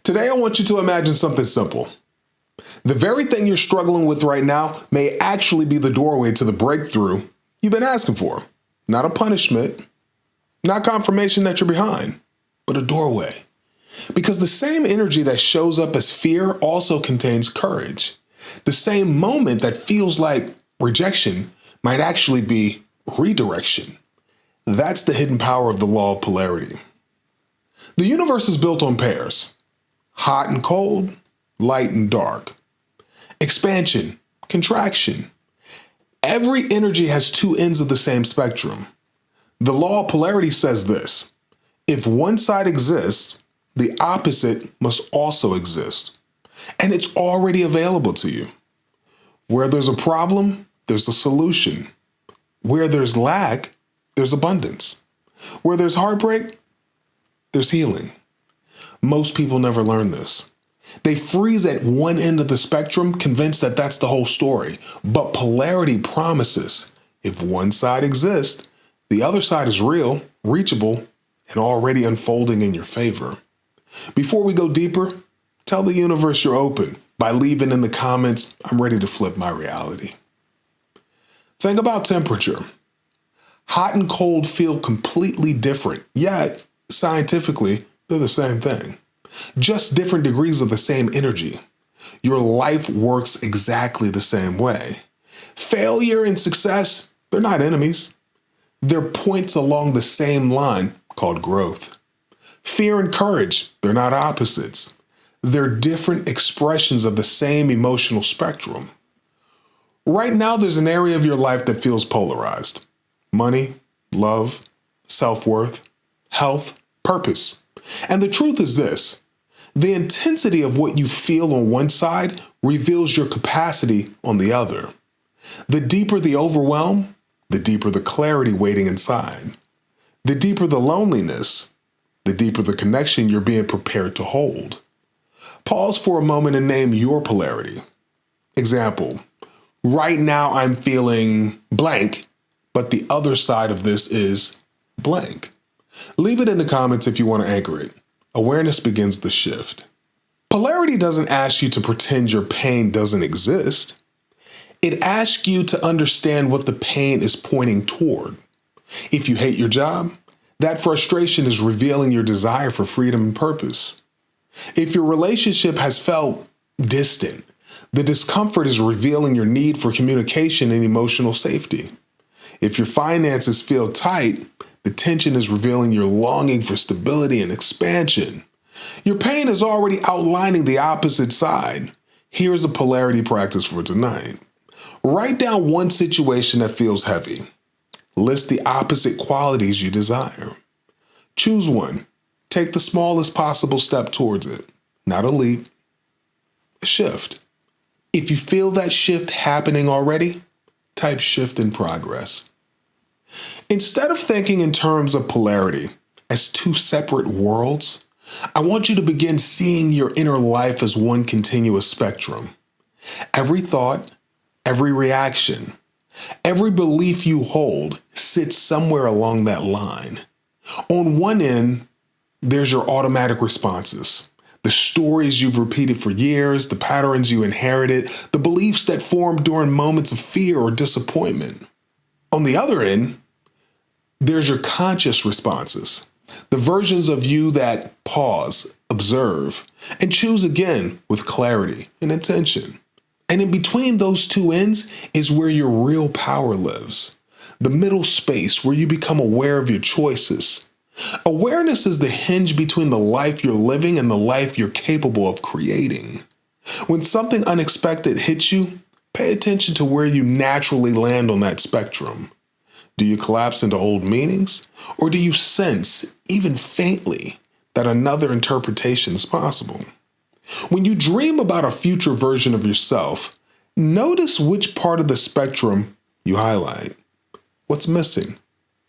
Today, I want you to imagine something simple. The very thing you're struggling with right now may actually be the doorway to the breakthrough you've been asking for. Not a punishment, not confirmation that you're behind, but a doorway. Because the same energy that shows up as fear also contains courage. The same moment that feels like rejection might actually be redirection. That's the hidden power of the law of polarity. The universe is built on pairs: hot and cold, light and dark, expansion, contraction. Every energy has two ends of the same spectrum. The law of polarity says this: if one side exists, the opposite must also exist. And it's already available to you. Where there's a problem, there's a solution. Where there's lack, there's abundance. Where there's heartbreak, there's healing. Most people never learn this. They freeze at one end of the spectrum, convinced that that's the whole story. But polarity promises if one side exists, the other side is real, reachable, and already unfolding in your favor. Before we go deeper, tell the universe you're open by leaving in the comments, "I'm ready to flip my reality." Think about temperature. Hot and cold feel completely different, yet scientifically, they're the same thing. Just different degrees of the same energy. Your life works exactly the same way. Failure and success, they're not enemies. They're points along the same line called growth. Fear and courage, they're not opposites. They're different expressions of the same emotional spectrum. Right now, there's an area of your life that feels polarized: money, love, self-worth, health, purpose. And the truth is this: the intensity of what you feel on one side reveals your capacity on the other. The deeper the overwhelm, the deeper the clarity waiting inside. The deeper the loneliness, the deeper the connection you're being prepared to hold. Pause for a moment and name your polarity. Example: right now I'm feeling blank, but the other side of this is blank. Leave it in the comments if you want to anchor it. Awareness begins the shift. Polarity doesn't ask you to pretend your pain doesn't exist. It asks you to understand what the pain is pointing toward. If you hate your job, that frustration is revealing your desire for freedom and purpose. If your relationship has felt distant, the discomfort is revealing your need for communication and emotional safety. If your finances feel tight, the tension is revealing your longing for stability and expansion. Your pain is already outlining the opposite side. Here's a polarity practice for tonight. Write down one situation that feels heavy. List the opposite qualities you desire. Choose one. Take the smallest possible step towards it. Not a leap, a shift. If you feel that shift happening already, type shift in progress. Instead of thinking in terms of polarity as two separate worlds, I want you to begin seeing your inner life as one continuous spectrum. Every thought, every reaction, every belief you hold sits somewhere along that line. On one end, there's your automatic responses, the stories you've repeated for years, the patterns you inherited, the beliefs that formed during moments of fear or disappointment. On the other end, there's your conscious responses, the versions of you that pause, observe, and choose again with clarity and intention. And in between those two ends is where your real power lives, the middle space where you become aware of your choices. Awareness is the hinge between the life you're living and the life you're capable of creating. When something unexpected hits you, pay attention to where you naturally land on that spectrum. Do you collapse into old meanings, or do you sense, even faintly, that another interpretation is possible? When you dream about a future version of yourself, notice which part of the spectrum you highlight. What's missing,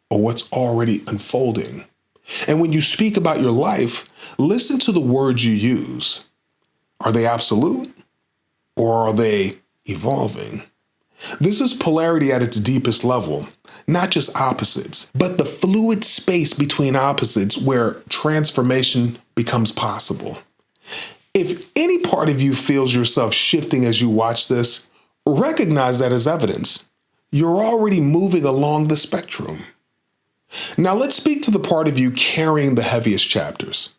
or what's already unfolding? And when you speak about your life, listen to the words you use. Are they absolute, or are they evolving? This is polarity at its deepest level, not just opposites, but the fluid space between opposites where transformation becomes possible. If any part of you feels yourself shifting as you watch this, recognize that as evidence. You're already moving along the spectrum. Now let's speak to the part of you carrying the heaviest chapters.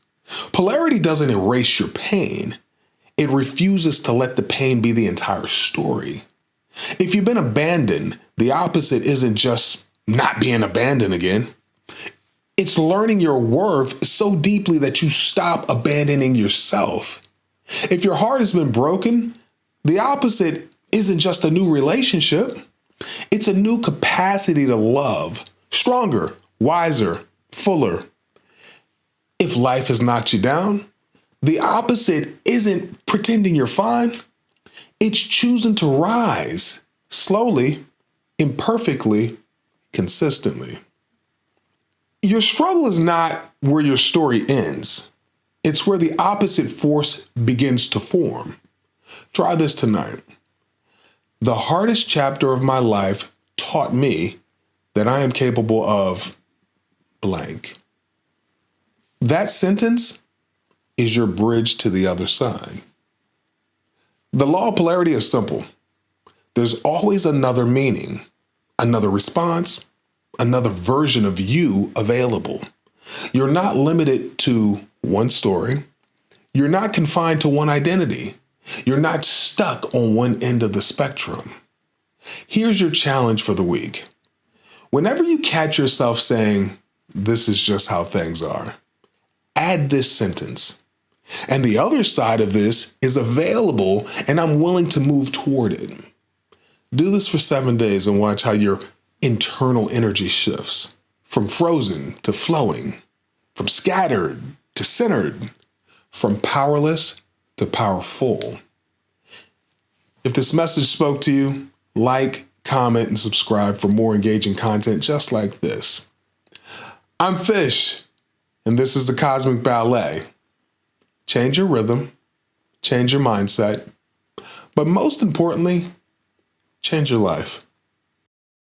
Polarity doesn't erase your pain. It refuses to let the pain be the entire story. If you've been abandoned, the opposite isn't just not being abandoned again. It's learning your worth so deeply that you stop abandoning yourself. If your heart has been broken, the opposite isn't just a new relationship. It's a new capacity to love, stronger, wiser, fuller. If life has knocked you down, the opposite isn't pretending you're fine. It's choosing to rise slowly, imperfectly, consistently. Your struggle is not where your story ends. It's where the opposite force begins to form. Try this tonight. The hardest chapter of my life taught me that I am capable of blank. That sentence is your bridge to the other side. The law of polarity is simple. There's always another meaning, another response, another version of you available. You're not limited to one story. You're not confined to one identity. You're not stuck on one end of the spectrum. Here's your challenge for the week. Whenever you catch yourself saying, "This is just how things are," add this sentence. And the other side of this is available, and I'm willing to move toward it. Do this for 7 days and watch how your internal energy shifts from frozen to flowing, from scattered to centered, from powerless to powerful. If this message spoke to you, like, comment, and subscribe for more engaging content just like this. I'm Fish, and this is the Cosmic Ballet. Change your rhythm, change your mindset, but most importantly, change your life.